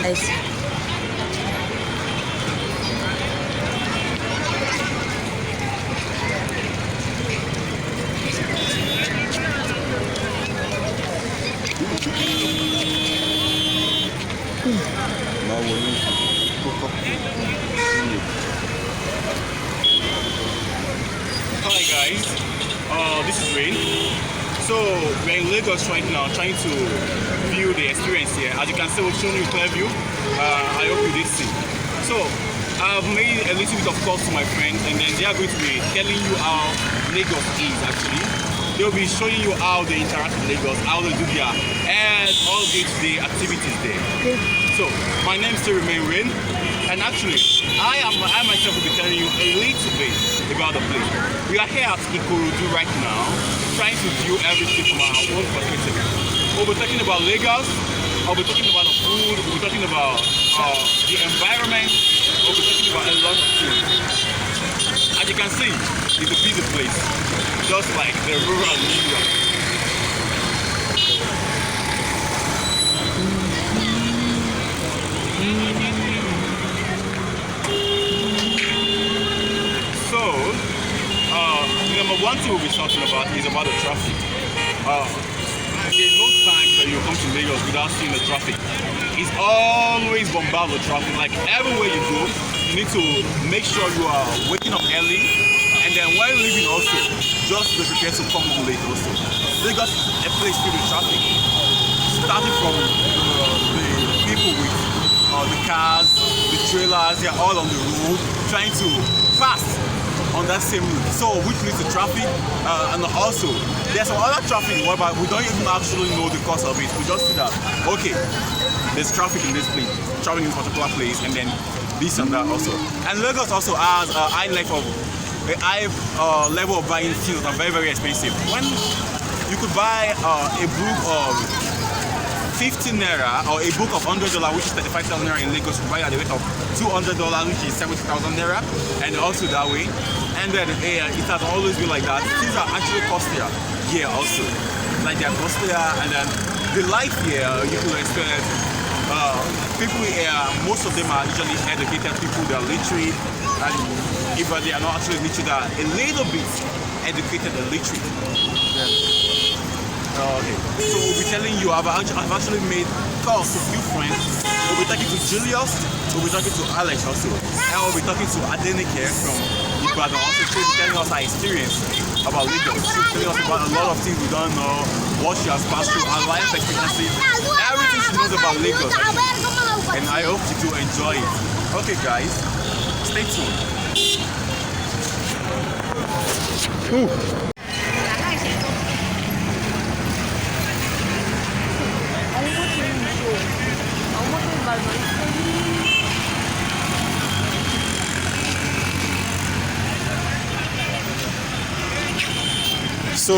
I see. Hi guys, this is Rain. So we're in Lagos right now, trying to view the experience here. As you can see, we've shown you a clear view. I hope you did see. So I've made a little bit of calls to my friends, and then they are going to be telling you how Lagos is actually. They'll be showing you how they interact with Lagos, how they do their and all day-to-day activities there. So my name is Remain Rain, and actually I myself will be telling you a little bit about the place. We are here at Ikorodu right now, trying to view everything from our own perspective. We'll be talking about Lagos, I'll be talking about the food, we'll be talking about the environment, we'll be talking about a lot of things. As you can see, it's a busy place, just like the rural Libya. So, number one thing we'll be talking about is about the traffic. There's no time that you come to Lagos without seeing the traffic. It's always bombarded with traffic. Like everywhere you go, you need to make sure you are waking up early, and then while leaving also, just be prepared to come home late also. Lagos is a place filled with traffic. Starting from the people with the cars, the trailers, they're all on the road trying to pass on that same route, so which leads to traffic, and also there's some other traffic whereby we don't even actually know the cause of it. We just see that okay, there's traffic in this place, traffic in this particular place, and then this and that also. And Lagos also has a high level of buying things that are very, very expensive. When you could buy a book of 50 naira or a book of $100, which is 35,000 naira in Lagos, you buy at the rate of $200, which is 70,000 naira, and also that way. And then it has always been like that. Things are actually costlier here also. Like they are costlier, and then the life here, you could expect people here, most of them are usually educated people, they are literate, and if they are not actually literate, they are a little bit educated and literate. Okay, so we'll be telling you, I've actually made calls to a few friends. We'll be talking to Julius, we'll be talking to Alex also, and we'll be talking to Adenike from Ibadan also. She'll be telling us her experience about Lagos. She'll be telling us about a lot of things we don't know, what she has passed through, her life experiences, everything she knows about Lagos. And I hope you do enjoy it. Okay guys, stay tuned. Ooh. So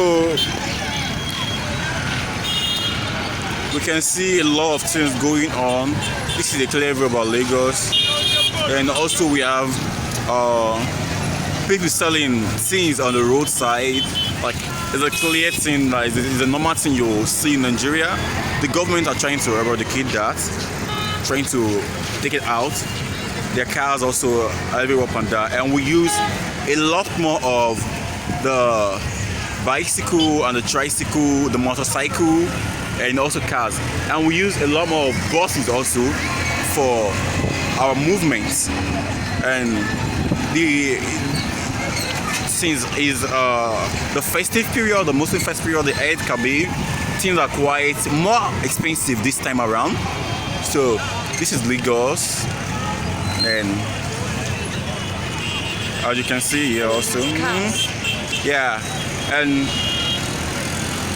we can see a lot of things going on. This is a clear view about Lagos, and also we have people selling things on the roadside. Like it's a clear thing, like it's a normal thing you see in Nigeria. The government are trying to eradicate that, trying to take it out. Their cars also everywhere up and down, and we use a lot more of the bicycle and the tricycle, the motorcycle, and also cars. And we use a lot more of buses also for our movements. And the since is the festive period, the Muslim festive period, the Eid Kabir, things are quite more expensive this time around. So this is Lagos, and as you can see here also, yeah, and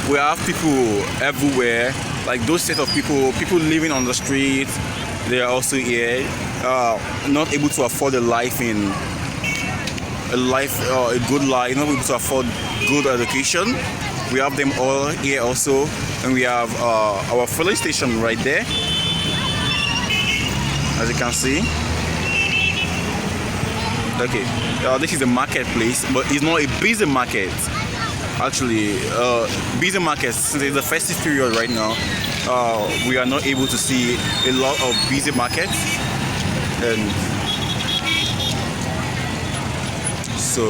we have people everywhere, like those set of people living on the street. They are also here, not able to afford a life in a good life, not able to afford good education. We have them all here also, and we have our filling station right there, as you can see. Okay, this is a marketplace, but it's not a busy market. Actually, busy markets, since it's the festive period right now, we are not able to see a lot of busy markets, and so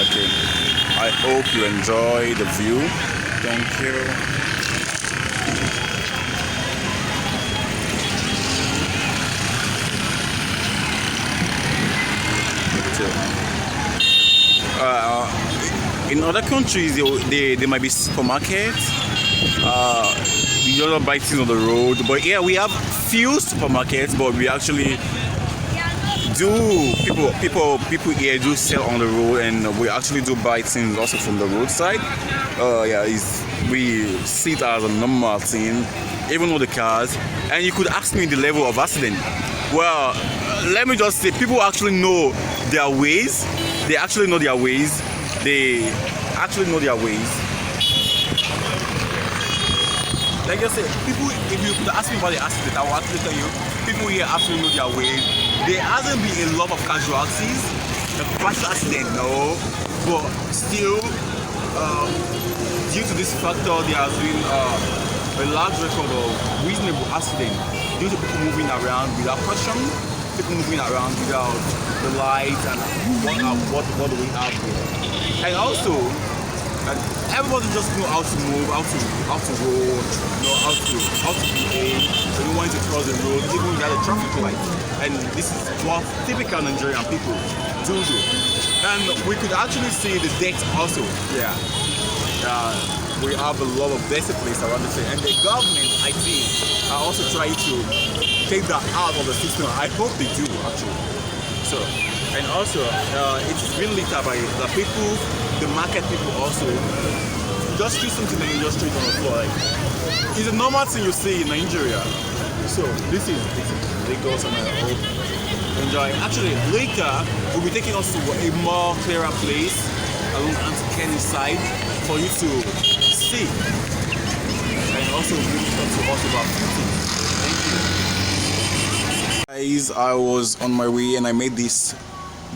okay, I hope you enjoy the view. Thank you. In other countries, they might be supermarkets. You don't buy things on the road, but here we have few supermarkets, but we actually do people here do sell on the road, and we actually do buy things also from the roadside. Yeah, we see it as a normal thing, even with the cars. And you could ask me the level of accident. Well, let me just say, people actually know their ways. They actually know their ways. They actually know their ways. Like I said, people, if you could ask me about the accident, I will actually tell you, people here actually know their ways. There hasn't been a lot of casualties. The crash accident, no. But still, due to this factor, there has been a large record of reasonable accidents due to people moving around without caution, people moving around without the lights and what do we have here. And also, everybody just know how to move, how to roll, know how to behave. When you want to cross the road, even without a traffic light. And this is what typical Nigerian people do. And we could actually see the death also. Yeah. We have a lot of dirty place around the city, and the government, I think, are also trying to take that out of the system. I hope they do actually. So, and also, it's been lit up by the people, the market people also. Just do something and you just straight on the floor. Like, it's a normal thing you see in Nigeria. So this is Lagos, and I hope you enjoy. Actually, later we'll be taking us to a more clearer place along Auntie Kenny's side for you to see, and also really talk to us about food. Thank you. Guys, I was on my way and I met this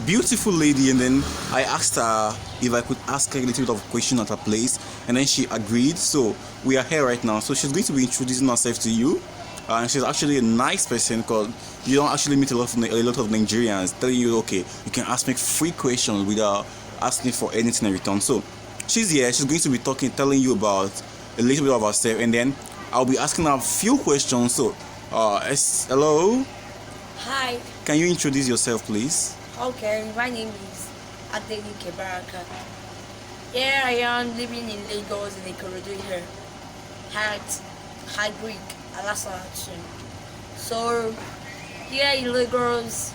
beautiful lady, and then I asked her if I could ask her a little bit of a question at her place, and then she agreed. So we are here right now. So she's going to be introducing herself to you, and she's actually a nice person, because you don't actually meet a lot of Nigerians telling you, okay, you can ask me free questions without asking for anything in return. So she's here. She's going to be telling you about a little bit of herself, and then I'll be asking her a few questions. So hello. Hi. Can you introduce yourself, please? Okay, my name is Adenike Baraka. Here I am living in Lagos in Ikorodu here. High Greek, Alasan. So here in Lagos,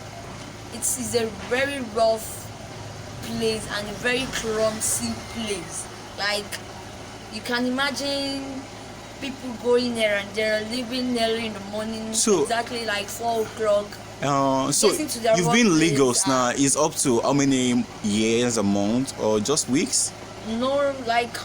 it is a very rough place and a very clumsy place. Like, you can imagine people going there and they're leaving early in the morning, so, exactly like 4 o'clock. So you've been in Lagos now. Is up to how many years, a month, or just weeks? No, like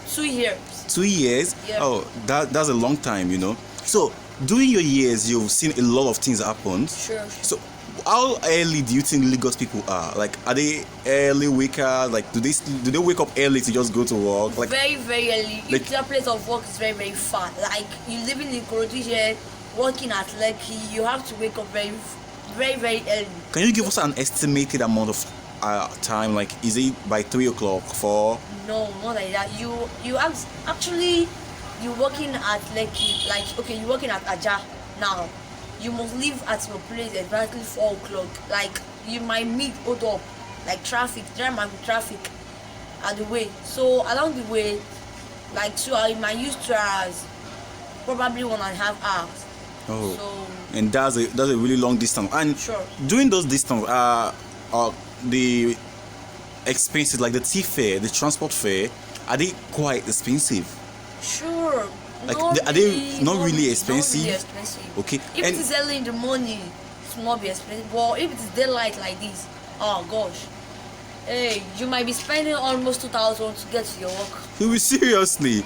2 years. 2 years? Yeah. Oh, that's a long time, you know. So during your years, you've seen a lot of things happen. Sure. So how early do you think Lagos people are? Like, are they early wakers? Like, do they wake up early to just go to work? Like, very, very early. Like, if their place of work is very, very far. Like, you live in Ikorodu here, working at Lekki, you have to wake up very, very, very early. Can you give us an estimated amount of time? Like, is it by 3 o'clock, 4? No, not like that. Actually, you're working at Lekki. Like, okay, you're working at Aja now. You must leave at your place exactly 4 o'clock. Like, you might meet hold up, like traffic. There might be traffic at the way. So along the way, like 2 hours, you might use 2 hours, probably 1.5 hours. Oh, so, and that's a really long distance. And sure, during those distance, the expenses, like the tea fare, the transport fare, are they quite expensive? Sure. Like, are they not really expensive? Not really expensive. Okay. If it is early in the morning, it will not be expensive. But if it is daylight like this, oh gosh, hey, you might be spending almost 2,000 to get to your work. Seriously,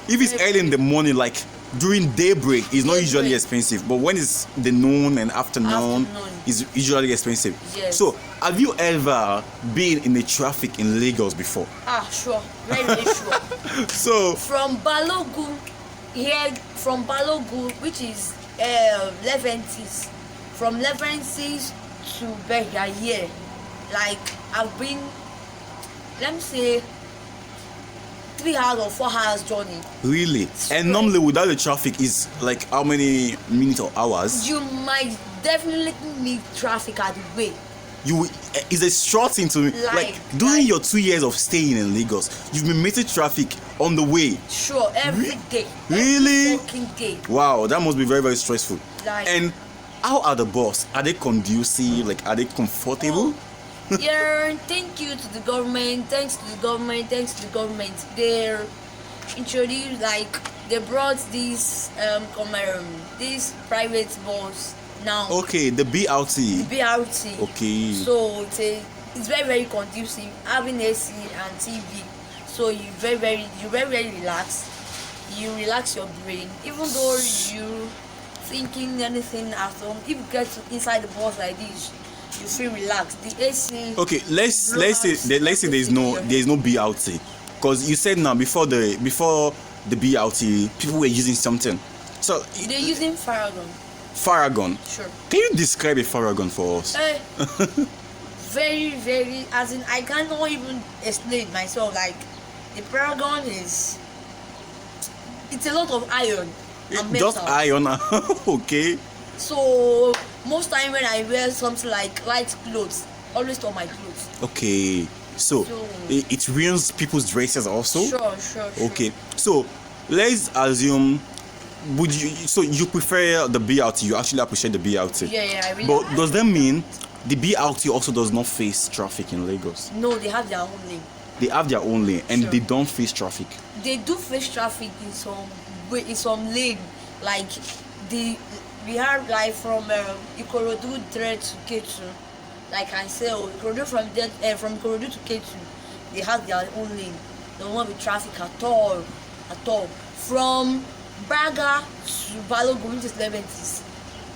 if it's early in the morning, like during daybreak, it's not usually expensive. But when it's the noon and afternoon, it's usually expensive. Yes. So, have you ever been in the traffic in Lagos before? Sure, very, very sure. So, from Balogun here from Balogun, which is Leventis, from Leventis to Berga here, like I've been, let me say, 3 hours or 4 hours journey. Really? And normally without the traffic is like how many minutes or hours? You might definitely meet traffic at the way. It's a short thing to me. Like during your 2 years of staying in Lagos, you've been meeting traffic on the way. Sure, every day. Really? Every fucking day. Wow, that must be very, very stressful. Like, and how are the bus? Are they conducive? Like, are they comfortable? Yeah, thank you to the government. Thanks to the government. They're introduced, like they brought this this private bus now. Okay, the BRT. BRT. Okay. So it's very, very conducive, having AC and TV. So you very very relaxed. You relax your brain, even though you thinking anything at home. If you get inside the bus like this, you feel relaxed. The AC. Okay, let's say there's no BRT, because you said now before the BRT people were using something. So they're using Faragon. Faragon. Sure. Can you describe a Faragon for us? Very, very, as in I cannot even explain myself. Like the Faragon it's a lot of iron and metal. Just iron. Okay. So most time when I wear something like light clothes, always on my clothes. Okay. So it ruins people's dresses also. Sure. Okay. So let's assume, you prefer the BRT? You actually appreciate the BRT? Yeah, I really. But does that mean the BRT also does not face traffic in Lagos? No, they have their own lane. They have their own lane, and Sure. they don't face traffic. They do face traffic in some lane, like we have like from Ikorodu direct to Ketu. Like I said, Ikorodu from Ikorodu to Ketu, they have their own lane. They don't want to be traffic at all. From Braga to Balogun, which is Leventis,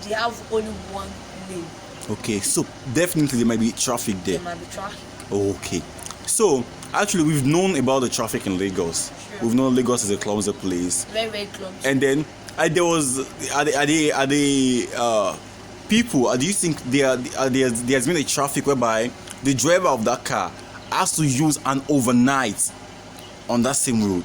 they have only one lane. Okay, so definitely there might be traffic there. There might be traffic. Okay, so actually we've known about the traffic in Lagos. Sure. We've known Lagos is a clumsy place. Very, very close. And then people? Do you think there's been a traffic whereby the driver of that car has to use an overnight on that same road?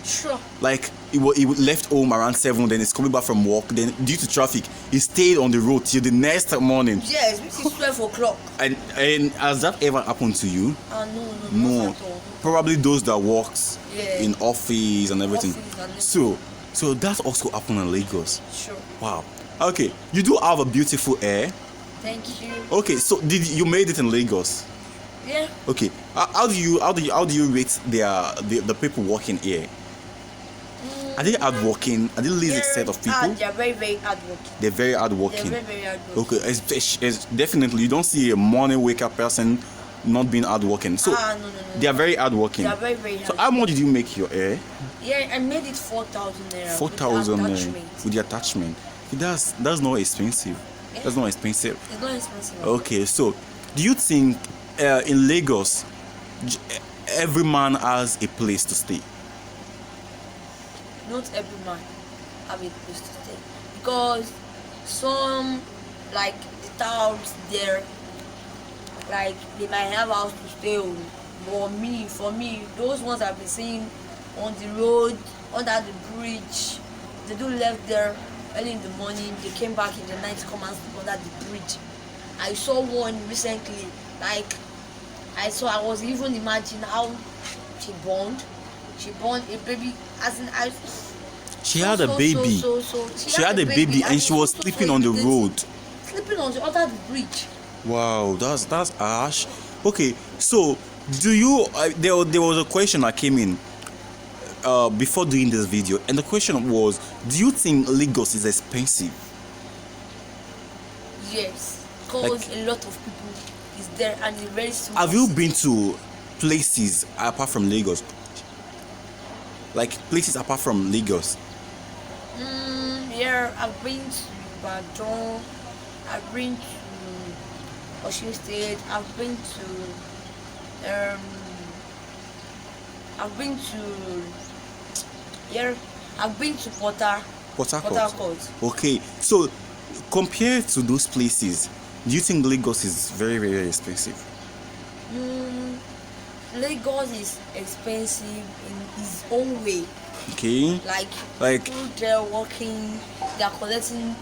Sure. Like he left home around 7, then he's coming back from work. Then due to traffic, he stayed on the road till the next morning. Yes, which is 12 o'clock. And has that ever happened to you? No, not at all. Probably those that works Yeah. in office and everything. Office and So that's also happened in Lagos. Sure. Wow. Okay, you do have a beautiful hair. Thank you. Okay, so you made it in Lagos? Yeah. Okay. How do you rate the people working here? Are they hardworking? Are they lazy set of people? They're very, very hardworking. They're very hardworking. They're very, very hardworking. Okay, it's definitely you don't see a morning wake up person not being hardworking. So No. they are very hardworking. They are very, very So hardworking. how much did you make your hair? Yeah, I made it 4,000 naira. 4,000 attachment. with the attachment. That's not expensive. Yeah. That's not expensive. It's not expensive. Okay, so do you think in Lagos every man has a place to stay? Not every man have a place to stay, because some, like the towns there, like they might have house to stay on. But for me, those ones I've been seeing on the road, under the bridge, they do left there early in the morning. They came back in the night to come and sleep under the bridge. I saw one recently. Like I was even imagining how she born a baby, as in She had a baby. She had a baby and she was sleeping on the road. Sleeping under the bridge. Wow, that's harsh. Okay, so do you? There was a question that came in before doing this video, and the question was, do you think Lagos is expensive? Yes, because a lot of people is there and it's very small. Have you been to places apart from Lagos? Like places apart from Lagos? Yeah, I've been to Badon, I've been to Osun State, I've been to I've been to Port Port Harcourt. Harcourt. Okay, so compared to those places, do you think Lagos is very, very expensive? Lagos is expensive in its own way. Okay, like people they're working, they are collecting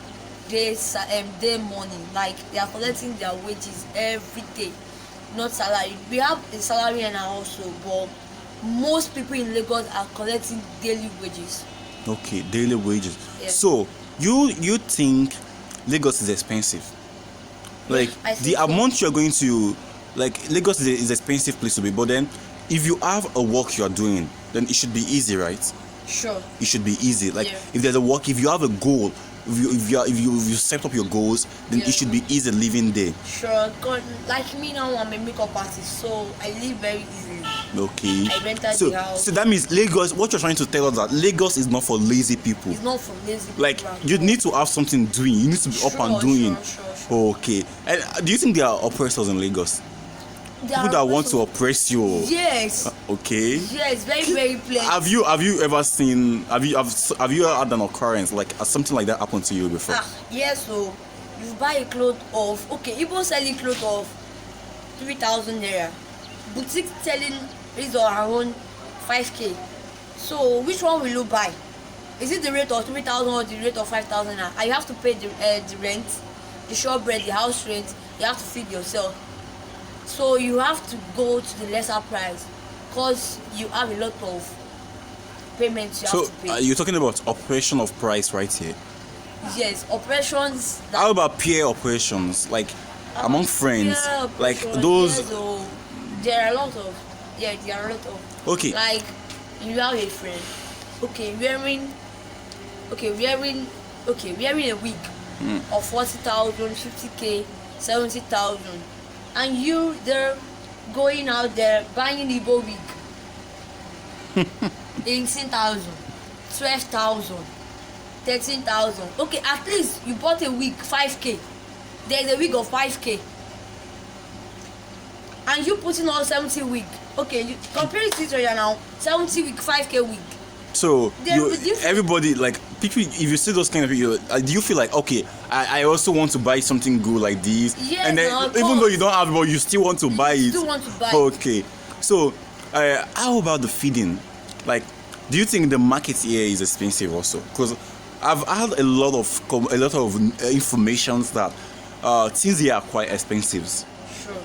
their money. Like they are collecting their wages every day, not salary. We have a salary and also, but most people in Lagos are collecting daily wages. okay, daily wages. Yeah. So you think Lagos is expensive? Like I the think so. amount you're going to, like Lagos is expensive place to be, but then if you have a work you're doing, then it should be easy, right? Sure. It should be easy. Like Yeah. if there's a work, if you have a goal, if you set up your goals, then Yeah. it should be easy living there. Sure. God, like me now, I'm a makeup artist, so I live very easily. Okay. I rented So the house. so that means Lagos. What you're trying to tell us that Lagos is not for lazy people. It's not for lazy people. Like at you all. need to have something doing. You need to be up and Sure, doing. sure. Okay. And do you think there are oppressors in Lagos? There People are that want to also- oppress you. Yes. Okay. Yes, very plenty. Have you ever seen? Have you had an occurrence like something like that happen to you before? Yes, so you buy a cloth of Igbo selling cloth of 3,000 naira. Boutique selling is around 5k. So which one will you buy? Is it the rate of 3,000 or the rate of 5,000 naira? And you have to pay the rent, the shop rent, the house rent. You have to feed yourself. So you have to go to the lesser price because you have a lot of payments you So have to pay. you're talking about operation of price right here. Yes, operations. How about peer operations, like among friends, Yeah, like operations, those? yes, oh, there are a lot of. Yeah, there are a lot of. Okay. Like you have a friend, wearing a wig of 40,000, 50k, 70,000, and you there going out there buying Igbo wig 18,000, 12,000, 13,000. Okay, at least you bought a wig 5k. There's a wig of 5k, and you putting on 70 wig. Okay, you compare it to each other now. 70 wig, 5k wig. So There will be different- everybody, like people, if you see those kind of people, do you feel like, okay, I also want to buy something good like this? Yes, and then of even though course. you don't have it, but you still want to buy it. still want to buy it. Okay. So how about the feeding? Like, do you think the market here is expensive also? Because I've had a lot of information that things here are quite expensive. Sure.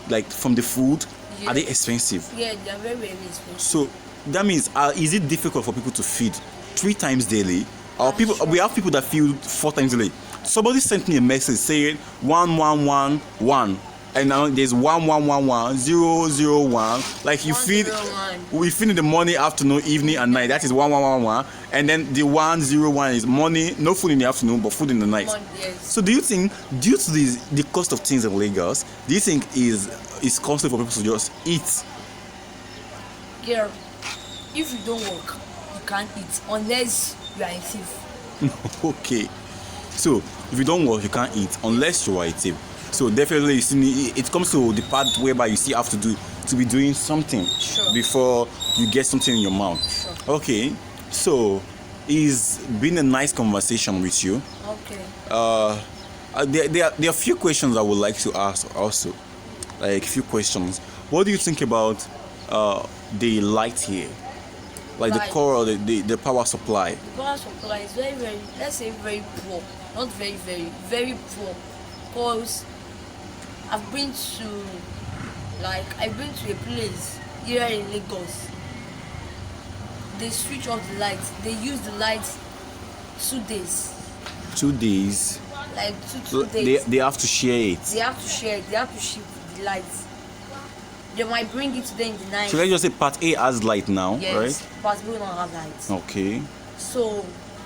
Like from the food, are they Yes. expensive? Yeah, they're very, very expensive. So that means, is it difficult for people to feed 3 times daily? Or people, Sure. we have people that feed 4 times daily. Somebody sent me a message saying 1111, and now there's 1111 Like you feed, 101. we feed in the morning, afternoon, evening, and night. That is 1111, and then the 101 is morning, no food in the afternoon, but food in the night. Yes. So do you think, due to the cost of things in Lagos, do you think is costly for people to just eat? Girl, if you don't work, you can't eat unless you are a thief. Okay, so if you don't work, you can't eat unless you are a thief. So definitely, you see, it comes to the part whereby you still have to be doing something Sure. before you get something in your mouth. Sure. Okay, so it's been a nice conversation with you. Okay. There are a few questions I would like to ask also, like a few questions. What do you think about the light here, like Light. the core, the power supply? The power supply is very, very, let's say very poor. Not very, very, very poor. Because I've been to a place here in Lagos. They switch off the lights. They use the lights 2 days. 2 days. Like two days. They have to share it. They have to share it. They have to ship the lights. They might bring it to them in the night. So let's just say part A has light now, Yes, right? but we don't have lights. Okay. So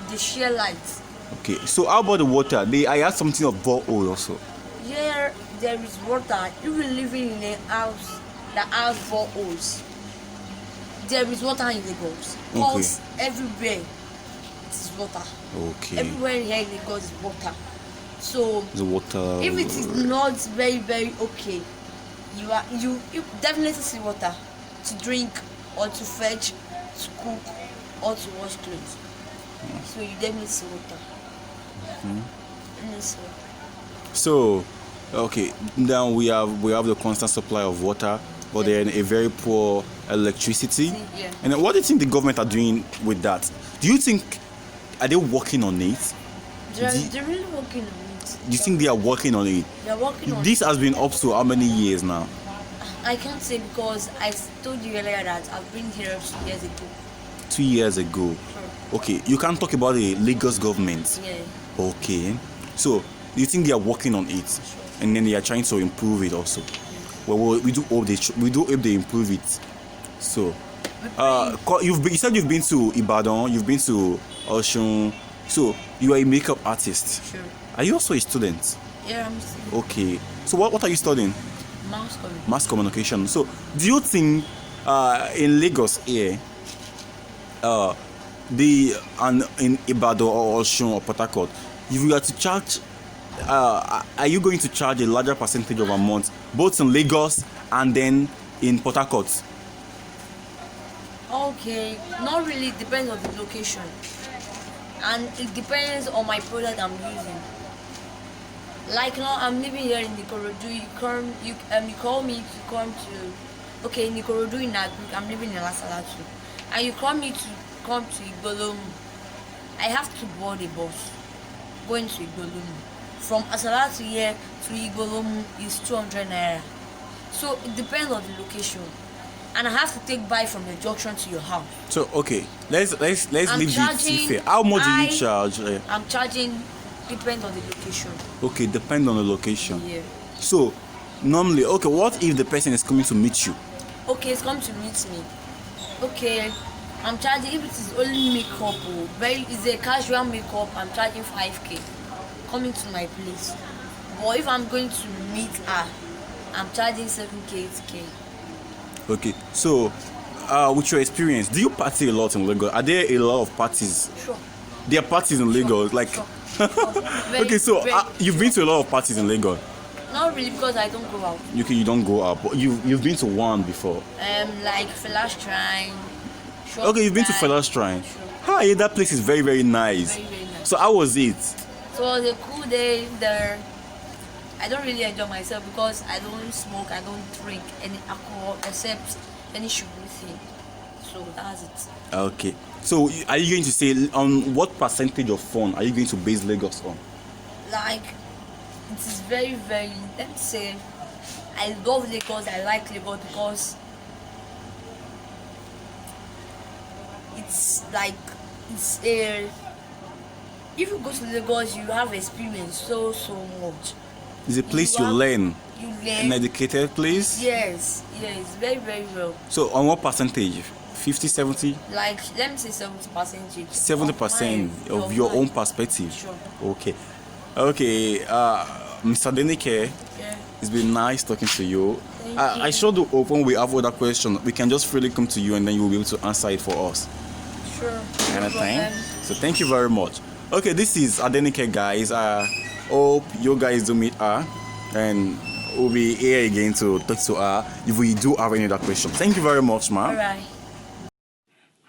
they share lights. Okay. So how about the water? I had something of borehole also. Here there is water. Even living in a house that has boreholes, there is water in Lagos. Because everywhere it is water. Okay. Everywhere here in Lagos is water. So The water. if it is not very, very okay, you definitely see water to drink or to fetch, to cook or to wash clothes. So you definitely see water. Definitely see water. So, okay, now we have the constant supply of water, but then a very poor electricity. Yeah. And then what do you think the government are doing with that? Do you think are they working on it? They're really working on it. Do you think they are working on it? They're working on This it. has been up to how many years now? I can't say because I told you earlier that I've been here 2 years ago. 2 years ago. Sure. Okay, you can't talk about the Lagos government. Yeah. Okay, so do you think they are working on it, and then they are trying to improve it also? Well, we do hope they improve it. So, you said you've been to Ibadan, you've been to Osun. So you are a makeup artist. Sure. Are you also a student? Yeah, I'm still Okay. So what are you studying? mass coming. Mass communication. So do you think in Lagos here, in Ibadan or Osun or Port Harcourt, if you are to charge, are you going to charge a larger percentage of amount both in Lagos and then in Port Harcourt? Okay, not really. Depends on the location, and it depends on my product I'm using. Like now, I'm living here in Nikorodu. You call me to come to, okay, Nikorodu in Agric. I'm living in Lasalatu, and you call me to come to Igbolum. I have to board a bus going to Igbolum. From Asalatu here to Igbolum is 200 naira. So it depends on the location, and I have to take bike from the junction to your house. So okay, let's I'm leave charging- it fair. How much do I- you charge? I'm charging depends on the location. Okay, depend on the location. Yeah. So normally, okay, what if the person is coming to meet you? Okay, it's come to meet me. Okay, I'm charging if it is only makeup, it's a casual makeup. I'm charging 5k coming to my place. But if I'm going to meet her, I'm charging 7k, 8k. Okay, so with your experience, do you party a lot in Lagos? Are there a lot of parties? Sure. There are parties in Lagos, like. Sure. Very, Okay, so very you've been to a lot of parties in Lagos. not really because I don't go out. You don't go out, but you've been to one before. Like Fela's Shrine. Okay, you've been to Fela's Shrine. Sure. Hi, that place is very, very nice. Very, very nice. So how was it? So it was a cool day there. I don't really enjoy myself because I don't smoke, I don't drink any alcohol except any sugary thing. So that's it. Okay. So are you going to say on what percentage of fun are you going to base Lagos on? Like, it is very, very, let me say, I love Lagos, I like Lagos because it's like, it's a, if you go to Lagos, you have experience so much. It's a place you have- learn. You An learn. educated place. Yes, very, very well. So on what percentage? 50, 70? Like, let me say 70%. 70% of your own perspective. Sure. Okay. Okay, Mr. Denike, Yeah. it's been nice talking to you. Thank I you. sure do hope when we have other questions, we can just freely come to you and then you will be able to answer it for us. Sure. No Anything. problem. So thank you very much. Okay, this is Adenike, guys. Hope you guys do meet her, and we'll be here again to talk to her if we do have any other questions. Thank you very much, ma'am. All right.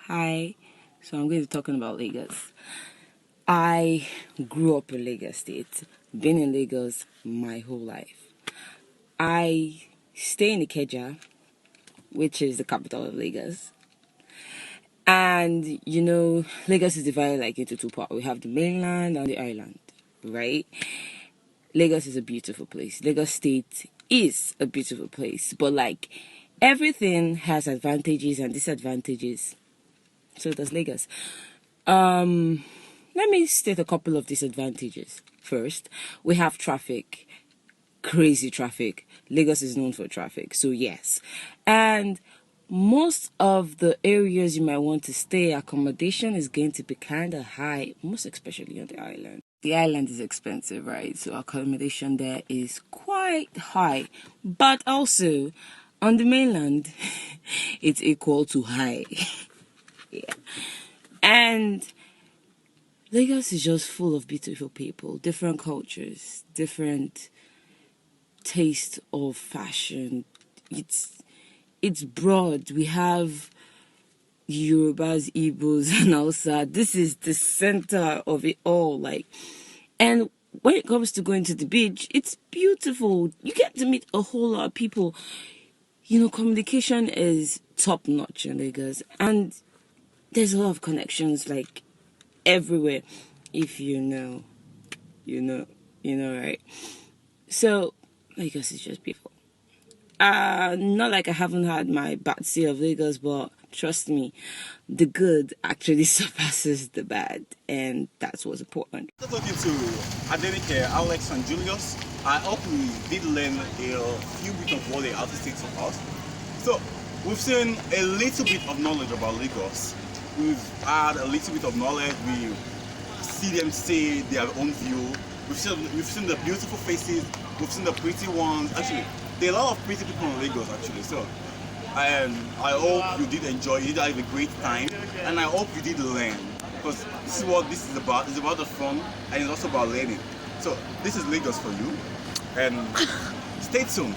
Hi, so I'm going to be talking about Lagos. I grew up in Lagos State, been in Lagos my whole life. I stay in Ikeja, which is the capital of Lagos. And, you know, Lagos is divided like into two parts. We have the mainland and the island, right? Lagos is a beautiful place. Lagos State is a beautiful place. But, like, everything has advantages and disadvantages. So does Lagos. Let me state a couple of disadvantages. First, we have traffic. Crazy traffic. Lagos is known for traffic, so yes. And most of the areas you might want to stay, accommodation is going to be kind of high, most especially on the island. The island is expensive, right? So accommodation there is quite high. But also, on the mainland, it's equal to high. Yeah. And Lagos is just full of beautiful people, different cultures, different taste of fashion. It's broad. We have Yorubas, Igbos, and Hausa. This is the center of it all. Like, and when it comes to going to the beach, it's beautiful. You get to meet a whole lot of people. You know, communication is top notch in Lagos, and there's a lot of connections like everywhere. If you know, right? So Lagos is just beautiful. Not like I haven't had my batsy of Lagos, but trust me, the good actually surpasses the bad, and that's what's important. After talking to Adenike, Alex, and Julius, I hope we did learn a few bit of what the artist thinks of us. So, we've seen a little bit of knowledge about Lagos. We've had a little bit of knowledge. We see them say their own view. We've seen the beautiful faces. We've seen the pretty ones. Actually, there are a lot of pretty people in Lagos, actually. So, I hope you did enjoy. You did have a great time, and I hope you did learn, because this is what this is about. It's about the fun, and it's also about learning. So this is Lagos for you, and stay tuned.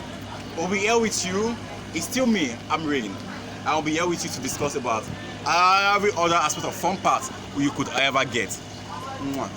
We'll be here with you. It's still me. I'm Rain. I'll be here with you to discuss about every other aspect of fun part you could ever get. Mwah.